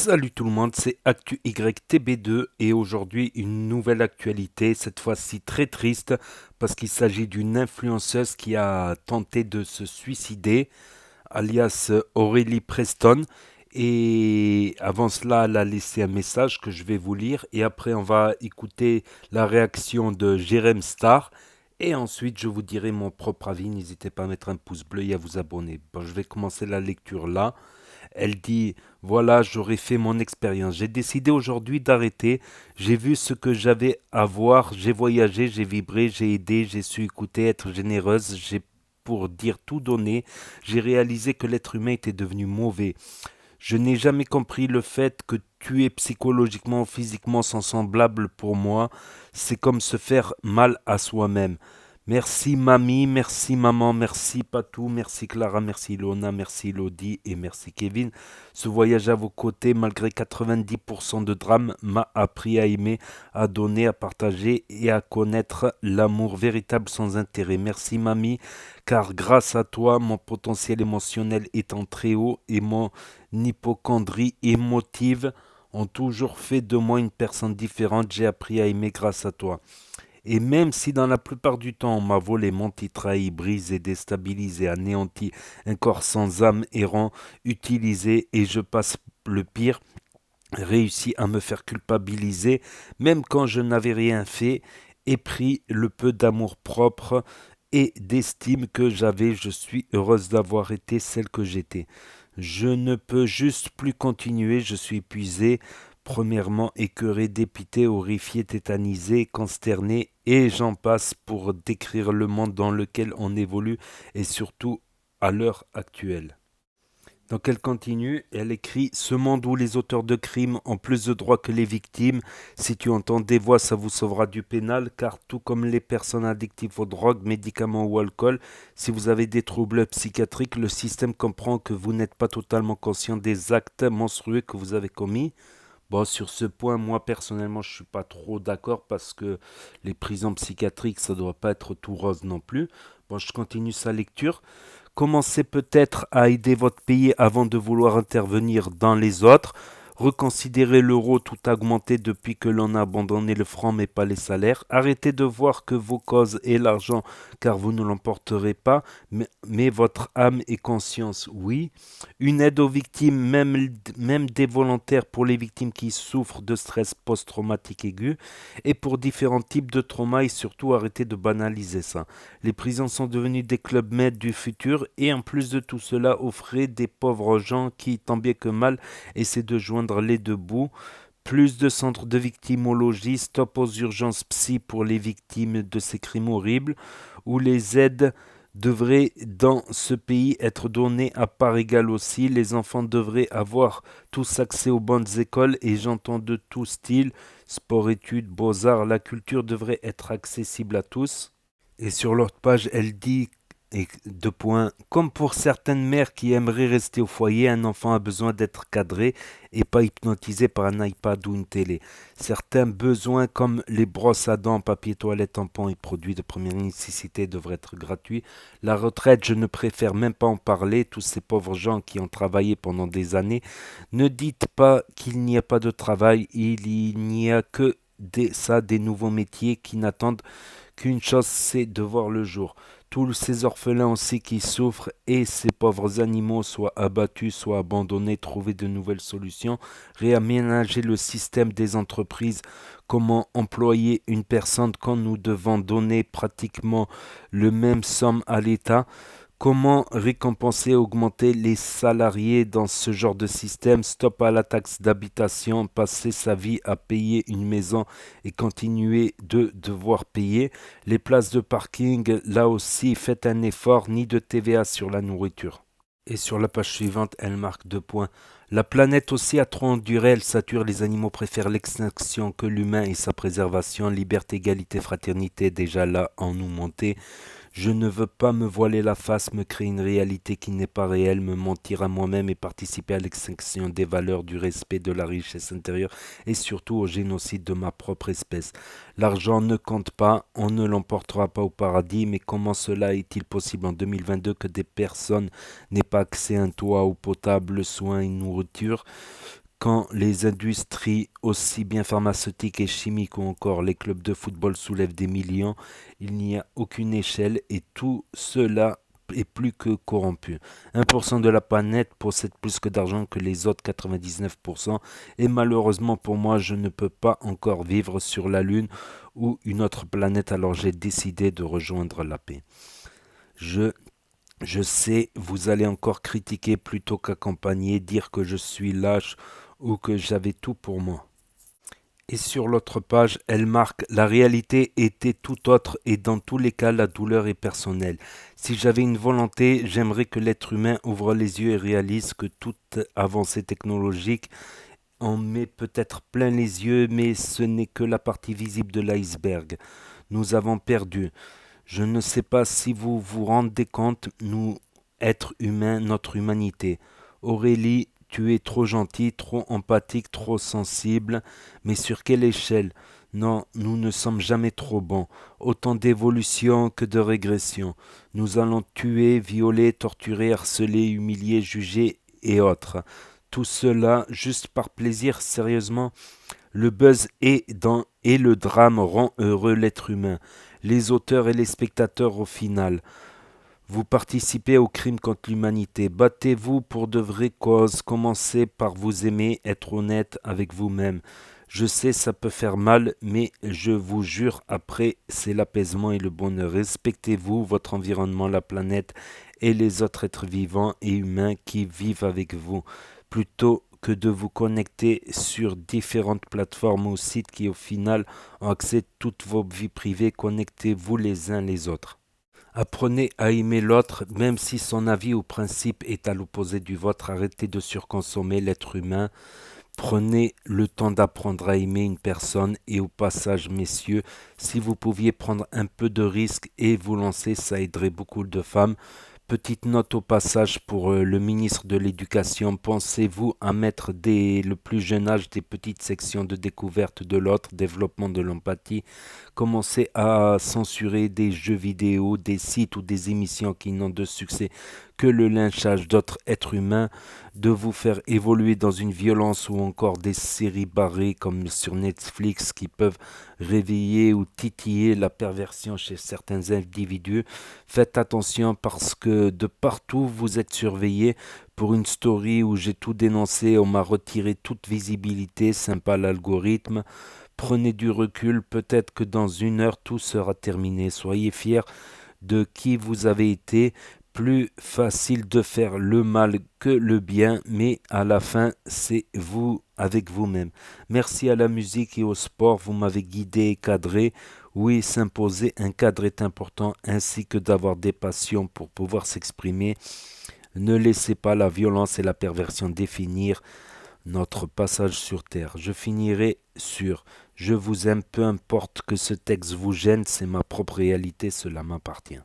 Salut tout le monde, c'est Actu YTB2 et aujourd'hui une nouvelle actualité, cette fois-ci très triste parce qu'il s'agit d'une influenceuse qui a tenté de se suicider, alias Aurélie Preston. Et avant cela, elle a laissé un message que je vais vous lire et après on va écouter la réaction de Jérém Star. Et ensuite, je vous dirai mon propre avis. N'hésitez pas à mettre un pouce bleu et à vous abonner. Bon, je vais commencer la lecture là. Elle dit, voilà, j'aurais fait mon expérience. J'ai décidé aujourd'hui d'arrêter. J'ai vu ce que j'avais à voir. J'ai voyagé, j'ai vibré, j'ai aidé, j'ai su écouter, être généreuse. J'ai pour dire tout donné. J'ai réalisé que l'être humain était devenu mauvais. Je n'ai jamais compris le fait que tuer psychologiquement ou physiquement son semblable pour moi, c'est comme se faire mal à soi-même. Merci mamie, merci maman, merci Patou, merci Clara, merci Lona, merci Lodi et merci Kevin. Ce voyage à vos côtés, malgré 90% de drame, m'a appris à aimer, à donner, à partager et à connaître l'amour véritable sans intérêt. Merci mamie, car grâce à toi, mon potentiel émotionnel étant très haut et mon hypochondrie émotive ont toujours fait de moi une personne différente. J'ai appris à aimer grâce à toi. Et même si dans la plupart du temps on m'a volé, menti, trahi, brisé, déstabilisé, anéanti, un corps sans âme errant, utilisé, et je passe le pire, réussi à me faire culpabiliser, même quand je n'avais rien fait, et pris le peu d'amour propre et d'estime que j'avais, je suis heureuse d'avoir été celle que j'étais. Je ne peux juste plus continuer, je suis épuisé, premièrement écœuré, dépité, horrifié, tétanisé, consterné, et j'en passe pour décrire le monde dans lequel on évolue, et surtout à l'heure actuelle. Donc elle continue, et elle écrit ce monde où les auteurs de crimes ont plus de droits que les victimes. Si tu entends des voix, ça vous sauvera du pénal, car tout comme les personnes addictives aux drogues, médicaments ou alcool, si vous avez des troubles psychiatriques, le système comprend que vous n'êtes pas totalement conscient des actes monstrueux que vous avez commis. Bon, sur ce point, moi personnellement, je suis pas trop d'accord parce que les prisons psychiatriques, ça doit pas être tout rose non plus. Bon, je continue sa lecture. Commencez peut-être à aider votre pays avant de vouloir intervenir dans les autres. Reconsidérez l'euro tout augmenté depuis que l'on a abandonné le franc mais pas les salaires. Arrêtez de voir que vos causes est l'argent car vous ne l'emporterez pas, mais votre âme et conscience, oui. Une aide aux victimes, même des volontaires pour les victimes qui souffrent de stress post-traumatique aigu et pour différents types de traumas et surtout arrêtez de banaliser ça. Les prisons sont devenues des clubs med du futur et en plus de tout cela offraient des pauvres gens qui, tant bien que mal, essaient de joindre les deux bouts. Plus de centres de victimologie, stop aux urgences psy pour les victimes de ces crimes horribles, où les aides devraient dans ce pays être données à part égale aussi. Les enfants devraient avoir tous accès aux bonnes écoles et j'entends de tout style, sport, études, beaux-arts, la culture devrait être accessible à tous. Et sur l'autre page, elle dit, et deux points, comme pour certaines mères qui aimeraient rester au foyer, un enfant a besoin d'être cadré et pas hypnotisé par un iPad ou une télé. Certains besoins comme les brosses à dents, papier toilette, tampons et produits de première nécessité devraient être gratuits. La retraite, je ne préfère même pas en parler. Tous ces pauvres gens qui ont travaillé pendant des années, ne dites pas qu'il n'y a pas de travail, il n'y a que des nouveaux métiers qui n'attendent qu'une chose, c'est de voir le jour. Tous ces orphelins aussi qui souffrent et ces pauvres animaux soient abattus, soient abandonnés, trouver de nouvelles solutions, réaménager le système des entreprises, comment employer une personne quand nous devons donner pratiquement le même somme à l'État. Comment récompenser et augmenter les salariés dans ce genre de système? Stop à la taxe d'habitation, passer sa vie à payer une maison et continuer de devoir payer. Les places de parking, là aussi, faites un effort, ni de TVA sur la nourriture. Et sur la page suivante, elle marque deux points. La planète aussi a trop enduré, elle sature, les animaux préfèrent l'extinction que l'humain et sa préservation. Liberté, égalité, fraternité, déjà là en nous monter. Je ne veux pas me voiler la face, me créer une réalité qui n'est pas réelle, me mentir à moi-même et participer à l'extinction des valeurs, du respect de la richesse intérieure et surtout au génocide de ma propre espèce. L'argent ne compte pas, on ne l'emportera pas au paradis, mais comment cela est-il possible en 2022 que des personnes n'aient pas accès à un toit, eau potable, soins et nourriture? Quand les industries, aussi bien pharmaceutiques et chimiques ou encore les clubs de football soulèvent des millions, il n'y a aucune échelle et tout cela est plus que corrompu. 1% de la planète possède plus que d'argent que les autres 99% et malheureusement pour moi je ne peux pas encore vivre sur la Lune ou une autre planète alors j'ai décidé de rejoindre la paix. Je je sais, vous allez encore critiquer plutôt qu'accompagner, dire que je suis lâche ou que j'avais tout pour moi. Et sur l'autre page, elle marque la réalité était tout autre et dans tous les cas la douleur est personnelle. Si j'avais une volonté, j'aimerais que l'être humain ouvre les yeux et réalise que toute avancée technologique en met peut-être plein les yeux, mais ce n'est que la partie visible de l'iceberg. Nous avons perdu. Je ne sais pas si vous vous rendez compte, nous, êtres humains, notre humanité. Aurélie, tu es trop gentil, trop empathique, trop sensible, mais sur quelle échelle? Non, nous ne sommes jamais trop bons. Autant d'évolution que de régression. Nous allons tuer, violer, torturer, harceler, humilier, juger et autres. Tout cela juste par plaisir, sérieusement. Le buzz et le drame rend heureux l'être humain. Les auteurs et les spectateurs au final. Vous participez au crime contre l'humanité. Battez-vous pour de vraies causes. Commencez par vous aimer, être honnête avec vous-même. Je sais, ça peut faire mal, mais je vous jure, après, c'est l'apaisement et le bonheur. Respectez-vous, votre environnement, la planète et les autres êtres vivants et humains qui vivent avec vous. Plutôt que de vous connecter sur différentes plateformes ou sites qui au final ont accès à toutes vos vies privées, connectez-vous les uns les autres. Apprenez à aimer l'autre, même si son avis ou principe est à l'opposé du vôtre. Arrêtez de surconsommer l'être humain. Prenez le temps d'apprendre à aimer une personne et au passage, messieurs, si vous pouviez prendre un peu de risque et vous lancer, ça aiderait beaucoup de femmes. Petite note au passage pour le ministre de l'Éducation. Pensez-vous à mettre dès le plus jeune âge des petites sections de découverte de l'autre, développement de l'empathie? Commencez à censurer des jeux vidéo, des sites ou des émissions qui n'ont de succès que le lynchage d'autres êtres humains, de vous faire évoluer dans une violence ou encore des séries barrées comme sur Netflix qui peuvent réveiller ou titiller la perversion chez certains individus. Faites attention parce que de partout vous êtes surveillés. Pour une story où j'ai tout dénoncé, on m'a retiré toute visibilité, sympa l'algorithme. Prenez du recul, peut-être que dans une heure tout sera terminé. Soyez fiers de qui vous avez été. Plus facile de faire le mal que le bien, mais à la fin, c'est vous avec vous-même. Merci à la musique et au sport, vous m'avez guidé et cadré. Oui, s'imposer un cadre est important, ainsi que d'avoir des passions pour pouvoir s'exprimer. Ne laissez pas la violence et la perversion définir notre passage sur terre. Je finirai sur je vous aime, peu importe que ce texte vous gêne, c'est ma propre réalité, cela m'appartient.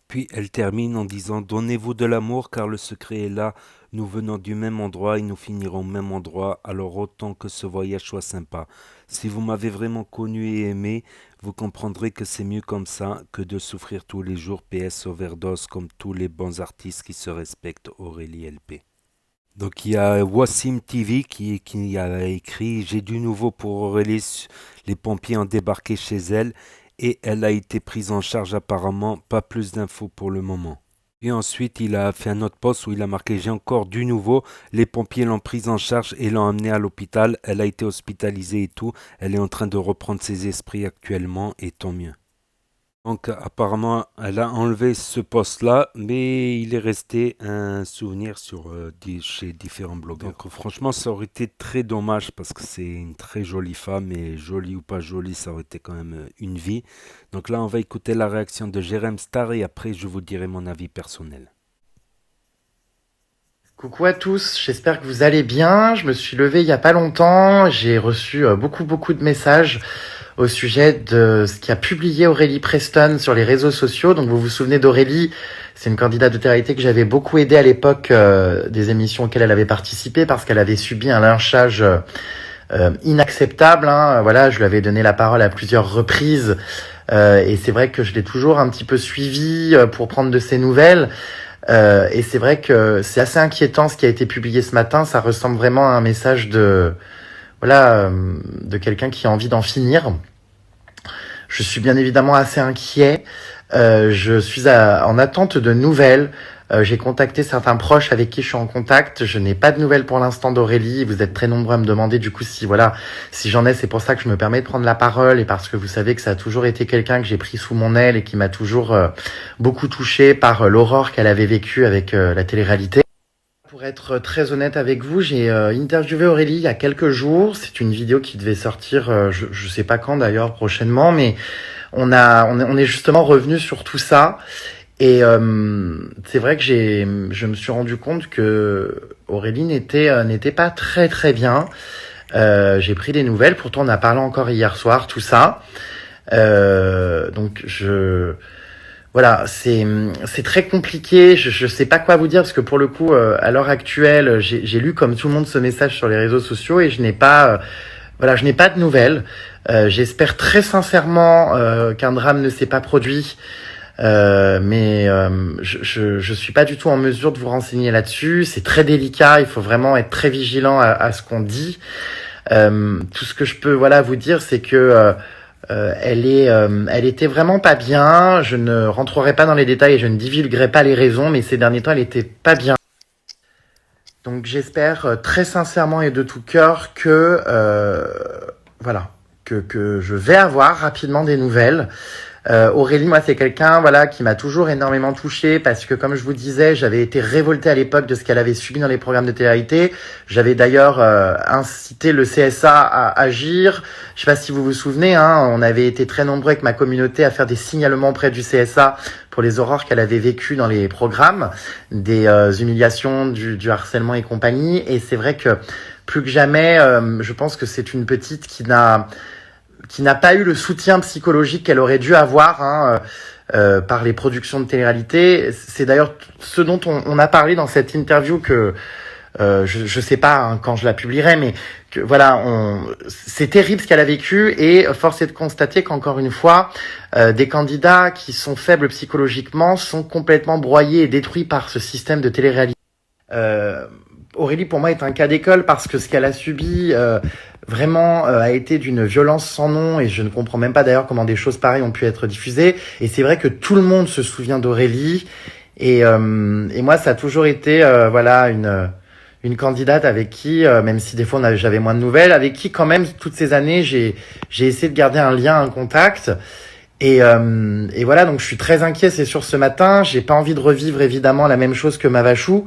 Puis elle termine en disant donnez-vous de l'amour car le secret est là, nous venons du même endroit et nous finirons au même endroit, alors autant que ce voyage soit sympa. Si vous m'avez vraiment connu et aimé, vous comprendrez que c'est mieux comme ça que de souffrir tous les jours PS overdose comme tous les bons artistes qui se respectent. Aurélie LP. Donc il y a Wassim TV qui a écrit j'ai du nouveau pour Aurélie, les pompiers ont débarqué chez elle et elle a été prise en charge apparemment, pas plus d'infos pour le moment. Puis ensuite il a fait un autre post où il a marqué j'ai encore du nouveau, les pompiers l'ont prise en charge et l'ont emmenée à l'hôpital, elle a été hospitalisée et tout, elle est en train de reprendre ses esprits actuellement et tant mieux. Donc apparemment, elle a enlevé ce post-là, mais il est resté un souvenir chez différents blogueurs. Donc franchement, ça aurait été très dommage parce que c'est une très jolie femme et jolie ou pas jolie, ça aurait été quand même une vie. Donc là, on va écouter la réaction de Jérém Star et après, je vous dirai mon avis personnel. Coucou à tous, j'espère que vous allez bien. Je me suis levé il y a pas longtemps, j'ai reçu beaucoup de messages au sujet de ce qu'a publié Aurélie Preston sur les réseaux sociaux. Donc vous vous souvenez d'Aurélie, c'est une candidate de télé-réalité que j'avais beaucoup aidé à l'époque des émissions auxquelles elle avait participé parce qu'elle avait subi un lynchage inacceptable. Voilà, je lui avais donné la parole à plusieurs reprises et c'est vrai que je l'ai toujours un petit peu suivie pour prendre de ses nouvelles. Et c'est vrai que c'est assez inquiétant ce qui a été publié ce matin. Ça ressemble vraiment à un message de quelqu'un qui a envie d'en finir. Je suis bien évidemment assez inquiet. Je suis en attente de nouvelles. J'ai contacté certains proches avec qui je suis en contact. Je n'ai pas de nouvelles pour l'instant d'Aurélie. Vous êtes très nombreux à me demander du coup si j'en ai. C'est pour ça que je me permets de prendre la parole et parce que vous savez que ça a toujours été quelqu'un que j'ai pris sous mon aile et qui m'a toujours beaucoup touché par l'aurore qu'elle avait vécue avec la télé-réalité. Pour être très honnête avec vous, j'ai interviewé Aurélie il y a quelques jours. C'est une vidéo qui devait sortir, je sais pas quand d'ailleurs, prochainement, mais on est justement revenu sur tout ça. Et c'est vrai que je me suis rendu compte que Aurélie n'était pas très très bien. J'ai pris des nouvelles. Pourtant, on a parlé encore hier soir, tout ça. Donc voilà, c'est très compliqué. Je sais pas quoi vous dire parce que pour le coup, à l'heure actuelle, j'ai lu comme tout le monde ce message sur les réseaux sociaux et je n'ai pas voilà, je n'ai pas de nouvelles. J'espère très sincèrement qu'un drame ne s'est pas produit. Je suis pas du tout en mesure de vous renseigner là-dessus. C'est très délicat. Il faut vraiment être très vigilant à ce qu'on dit. Tout ce que je peux voilà vous dire, c'est que elle était vraiment pas bien. Je ne rentrerai pas dans les détails et je ne divulguerai pas les raisons, mais ces derniers temps, elle était pas bien. Donc j'espère très sincèrement et de tout cœur que voilà que je vais avoir rapidement des nouvelles. Aurélie, moi, c'est quelqu'un voilà qui m'a toujours énormément touché parce que, comme je vous disais, j'avais été révolté à l'époque de ce qu'elle avait subi dans les programmes de télé-réalité. J'avais d'ailleurs incité le CSA à agir. Je sais pas si vous vous souvenez, hein, on avait été très nombreux avec ma communauté à faire des signalements auprès du CSA pour les horreurs qu'elle avait vécues dans les programmes, des humiliations, du harcèlement et compagnie. Et c'est vrai que plus que jamais, je pense que c'est une petite qui n'a pas eu le soutien psychologique qu'elle aurait dû avoir par les productions de télé-réalité. C'est d'ailleurs ce dont on a parlé dans cette interview que je sais pas hein, quand je la publierai, mais que voilà, c'est terrible ce qu'elle a vécu et force est de constater qu'encore une fois, des candidats qui sont faibles psychologiquement sont complètement broyés et détruits par ce système de télé-réalité. Euh, Aurélie, pour moi, est un cas d'école parce que ce qu'elle a subi vraiment a été d'une violence sans nom et je ne comprends même pas d'ailleurs comment des choses pareilles ont pu être diffusées. Et c'est vrai que tout le monde se souvient d'Aurélie et moi, ça a toujours été voilà une candidate avec qui, même si des fois j'avais moins de nouvelles, avec qui quand même toutes ces années j'ai essayé de garder un lien, un contact. Et voilà, donc je suis très inquiet, c'est sûr, ce matin. J'ai pas envie de revivre évidemment la même chose que Mavachou.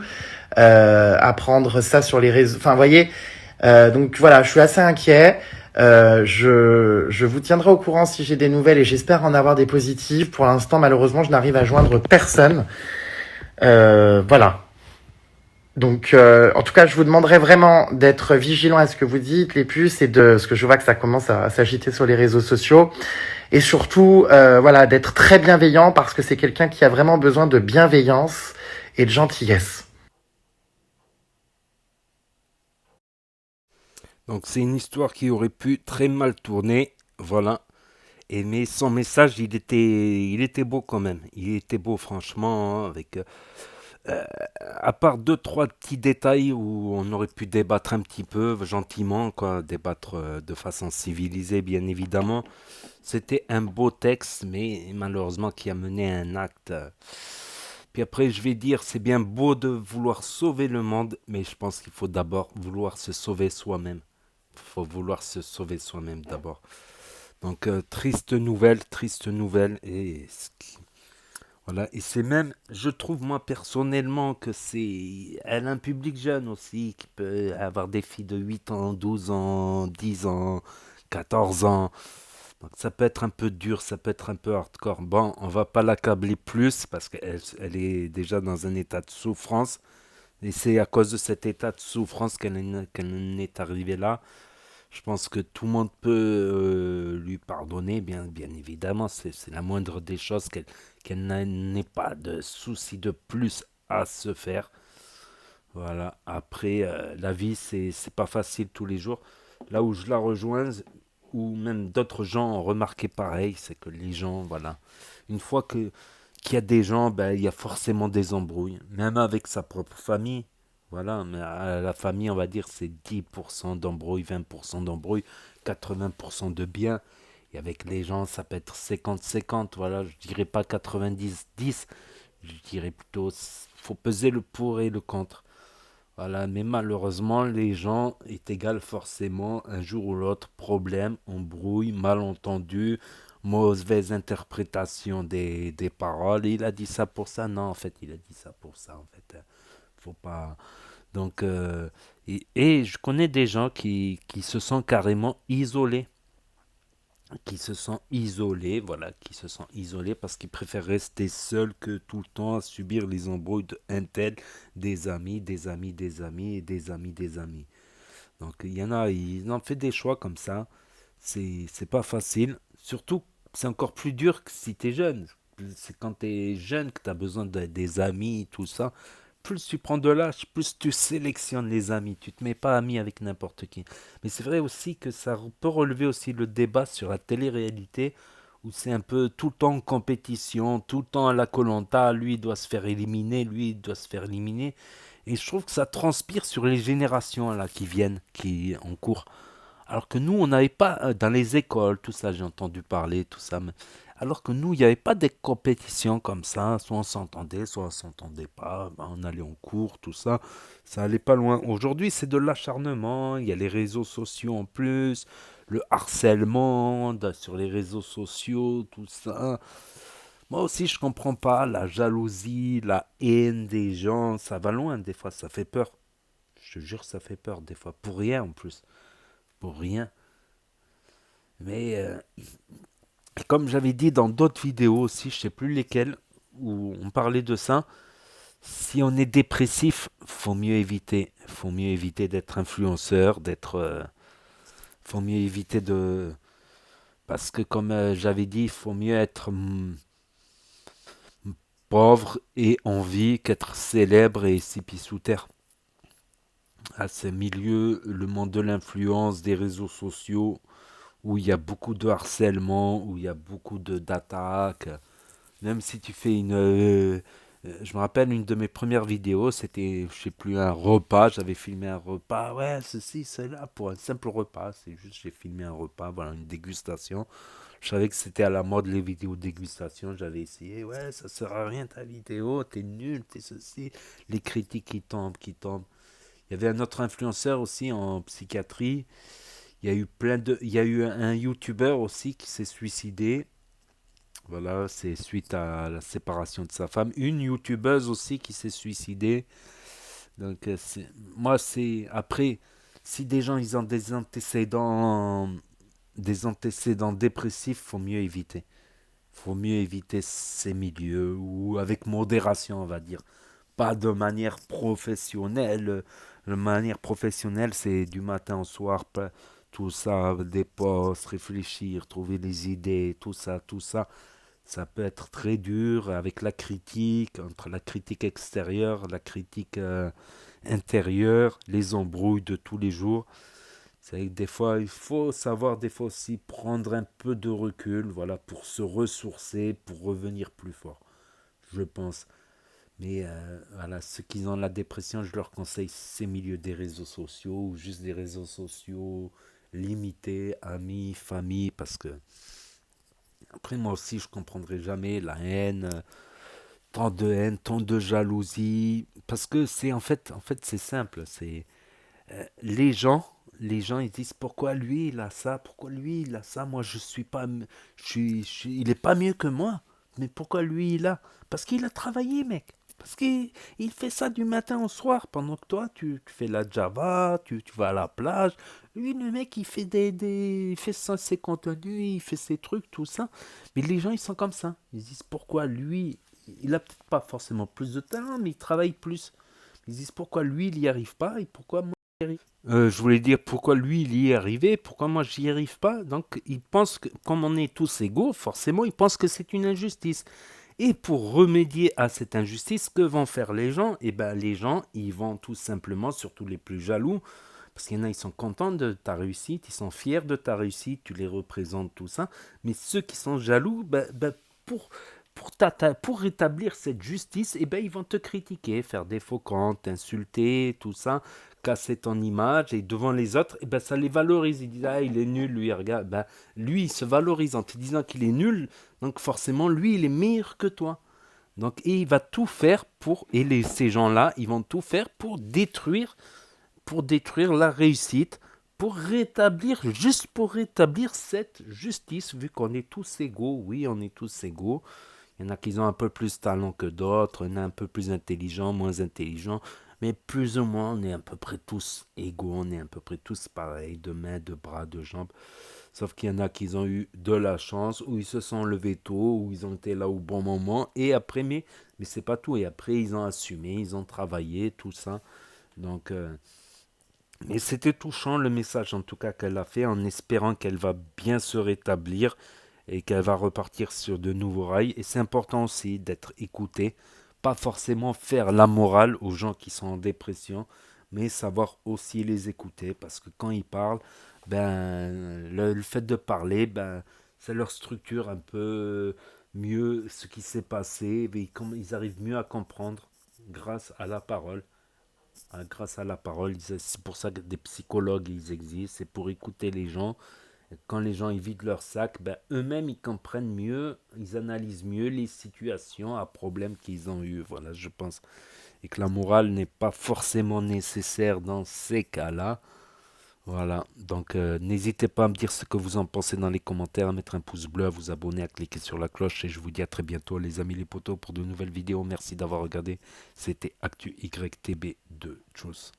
Apprendre ça sur les réseaux. Enfin, vous voyez. Donc voilà, je suis assez inquiet. Je vous tiendrai au courant si j'ai des nouvelles et j'espère en avoir des positives. Pour l'instant, malheureusement, je n'arrive à joindre personne. Voilà. Donc, en tout cas, je vous demanderai vraiment d'être vigilant à ce que vous dites, les puces, et de ce que je vois que ça commence à s'agiter sur les réseaux sociaux. Et surtout, voilà, d'être très bienveillant parce que c'est quelqu'un qui a vraiment besoin de bienveillance et de gentillesse. Donc c'est une histoire qui aurait pu très mal tourner, voilà. Et mais son message, il était beau quand même. Il était beau franchement, avec euh, à part deux trois petits détails où on aurait pu débattre un petit peu gentiment, quoi, débattre de façon civilisée, bien évidemment. C'était un beau texte, mais malheureusement qui a mené à un acte. Puis après, je vais dire, c'est bien beau de vouloir sauver le monde, mais je pense qu'il faut d'abord vouloir se sauver soi-même. Il faut vouloir se sauver soi-même d'abord. Donc, triste nouvelle. Voilà, et c'est même, je trouve moi personnellement que c'est elle a un public jeune aussi, qui peut avoir des filles de 8 ans, 12 ans, 10 ans, 14 ans. Donc ça peut être un peu dur, ça peut être un peu hardcore. Bon, on va pas l'accabler plus parce elle est déjà dans un état de souffrance. Et c'est à cause de cet état de souffrance qu'elle en est arrivée là. Je pense que tout le monde peut lui pardonner, bien évidemment. C'est la moindre des choses qu'elle n'ait pas de souci de plus à se faire. Voilà. Après, la vie, c'est pas facile tous les jours. Là où je la rejoins, ou même d'autres gens ont remarqué pareil, c'est que les gens, voilà, une fois qu'il y a des gens, ben, il y a forcément des embrouilles, même avec sa propre famille. Voilà, mais à la famille, on va dire, c'est 10% d'embrouilles, 20% d'embrouilles, 80% de bien. Et avec les gens, ça peut être 50-50, voilà, je dirais pas 90-10, je dirais plutôt, faut peser le pour et le contre. Voilà, mais malheureusement, les gens est égal forcément un jour ou l'autre problème, embrouille, malentendu, mauvaise interprétation des paroles. Il a dit ça pour ça, non, en fait, il a dit ça pour ça, en fait. Faut pas. Donc, et je connais des gens qui se sentent carrément isolés, voilà, qui se sentent isolés parce qu'ils préfèrent rester seuls que tout le temps à subir les embrouilles d'un tel, des amis, des amis, des amis et des amis, des amis. Donc il y en a, ils ont fait des choix comme ça. C'est pas facile. Surtout, c'est encore plus dur que si t'es jeune. C'est quand t'es jeune que t'as besoin des amis, tout ça. Plus tu prends de l'âge, plus tu sélectionnes les amis. Tu te mets pas ami avec n'importe qui. Mais c'est vrai aussi que ça peut relever aussi le débat sur la télé-réalité où c'est un peu tout le temps en compétition, tout le temps à la koh. Lui doit se faire éliminer, lui doit se faire éliminer. Et je trouve que ça transpire sur les générations là qui viennent, qui en cours. Alors que nous, on n'avait pas, dans les écoles, tout ça, j'ai entendu parler, tout ça. Alors que nous, il n'y avait pas des compétitions comme ça. Soit on s'entendait, soit on s'entendait pas. Ben, on allait en cours, tout ça. Ça allait pas loin. Aujourd'hui, c'est de l'acharnement. Il y a les réseaux sociaux en plus. Le harcèlement sur les réseaux sociaux, tout ça. Moi aussi, je comprends pas la jalousie, la haine des gens. Ça va loin, des fois, ça fait peur. Je te jure, ça fait peur, des fois. Pour rien, en plus. Pour rien. Mais comme j'avais dit dans d'autres vidéos aussi, je sais plus lesquelles, où on parlait de ça, si on est dépressif, faut mieux éviter. Faut mieux éviter d'être influenceur, faut mieux éviter de. Parce que comme j'avais dit, il faut mieux être pauvre et en vie qu'être célèbre et six pieds sous terre. À ce milieu, le monde de l'influence, des réseaux sociaux, où il y a beaucoup de harcèlement, où il y a beaucoup d'attaques. Même si tu fais je me rappelle une de mes premières vidéos, c'était, je sais plus, un repas. J'avais filmé un repas. Ouais, ceci, cela, pour un simple repas. C'est juste, j'ai filmé un repas, voilà, une dégustation. Je savais que c'était à la mode les vidéos dégustation. J'avais essayé. Ouais, ça sert à rien ta vidéo. T'es nul, t'es ceci. Les critiques qui tombent, qui tombent. Il y avait un autre influenceur aussi en psychiatrie. Il y a eu un youtubeur aussi qui s'est suicidé. Voilà, c'est suite à la séparation de sa femme. Une youtubeuse aussi qui s'est suicidée. Donc, moi, c'est. Après, si des gens ils ont des antécédents dépressifs, faut mieux éviter. Faut mieux éviter ces milieux ou avec modération, on va dire. Pas de manière professionnelle. De manière professionnelle, c'est du matin au soir, tout ça, des postes, réfléchir, trouver des idées, tout ça, tout ça. Ça peut être très dur avec la critique, entre la critique extérieure, la critique intérieure, les embrouilles de tous les jours. C'est vrai que des fois, il faut savoir des fois aussi prendre un peu de recul, voilà, pour se ressourcer, pour revenir plus fort, je pense. Mais voilà, ceux qui ont la dépression, je leur conseille ces milieux des réseaux sociaux ou juste des réseaux sociaux limités, amis, famille, parce que après moi aussi je comprendrai jamais la haine, tant de jalousie, parce que c'est en fait c'est simple, c'est les gens, ils disent pourquoi lui il a ça, pourquoi lui il a ça, moi je suis pas, il est pas mieux que moi, mais pourquoi lui il a, parce qu'il a travaillé mec, parce qu'il il fait ça du matin au soir, pendant que toi tu fais la Java, tu vas à la plage, lui le mec il fait il fait ses contenus, il fait ses trucs, tout ça, mais les gens ils sont comme ça, ils disent pourquoi lui, il a peut-être pas forcément plus de talent, mais il travaille plus. Ils disent pourquoi lui il y arrive pas et pourquoi moi j'y arrive. Je voulais dire pourquoi lui il y est arrivé, pourquoi moi j'y arrive pas. Donc ils pensent que comme on est tous égaux, forcément ils pensent que c'est une injustice. Et pour remédier à cette injustice, que vont faire les gens? Eh ben les gens, ils vont tout simplement, surtout les plus jaloux, parce qu'il y en a, ils sont contents de ta réussite, ils sont fiers de ta réussite, tu les représentes, tout ça. Mais ceux qui sont jaloux, pour pour rétablir cette justice, eh ben, ils vont te critiquer, faire des faux comptes, t'insulter, tout ça, casser ton image, et devant les autres, eh ben, ça les valorise. Ils disent, ah, il est nul, lui, regarde. Ben, lui, il se valorise en te disant qu'il est nul, donc forcément, lui, il est meilleur que toi. Donc, et il va tout faire pour, ces gens-là, ils vont tout faire pour détruire la réussite, juste pour rétablir cette justice, vu qu'on est tous égaux. Oui, on est tous égaux. Il y en a qui ont un peu plus de talent que d'autres, il y en a un peu plus intelligents, moins intelligents, mais plus ou moins, on est à peu près tous égaux, on est à peu près tous pareils, de mains, de bras, de jambes. Sauf qu'il y en a qui ont eu de la chance, où ils se sont levés tôt, où ils ont été là au bon moment, et après, mais c'est pas tout, et après, ils ont assumé, ils ont travaillé, tout ça. Donc, mais c'était touchant le message en tout cas qu'elle a fait, en espérant qu'elle va bien se rétablir et qu'elle va repartir sur de nouveaux rails. Et c'est important aussi d'être écouté, pas forcément faire la morale aux gens qui sont en dépression, mais savoir aussi les écouter, parce que quand ils parlent, ben le fait de parler, ben ça leur structure un peu mieux ce qui s'est passé, et comme ils arrivent mieux à comprendre grâce à la parole. Grâce à la parole, c'est pour ça que des psychologues ils existent, c'est pour écouter les gens. Quand les gens ils vident leur sac, ben, eux-mêmes ils comprennent mieux, ils analysent mieux les situations à problème qu'ils ont eu. Voilà, je pense. Et que la morale n'est pas forcément nécessaire dans ces cas-là. Voilà, donc n'hésitez pas à me dire ce que vous en pensez dans les commentaires, à mettre un pouce bleu, à vous abonner, à cliquer sur la cloche. Et je vous dis à très bientôt les amis les potos pour de nouvelles vidéos. Merci d'avoir regardé. C'était Actu YTB de Tchuss.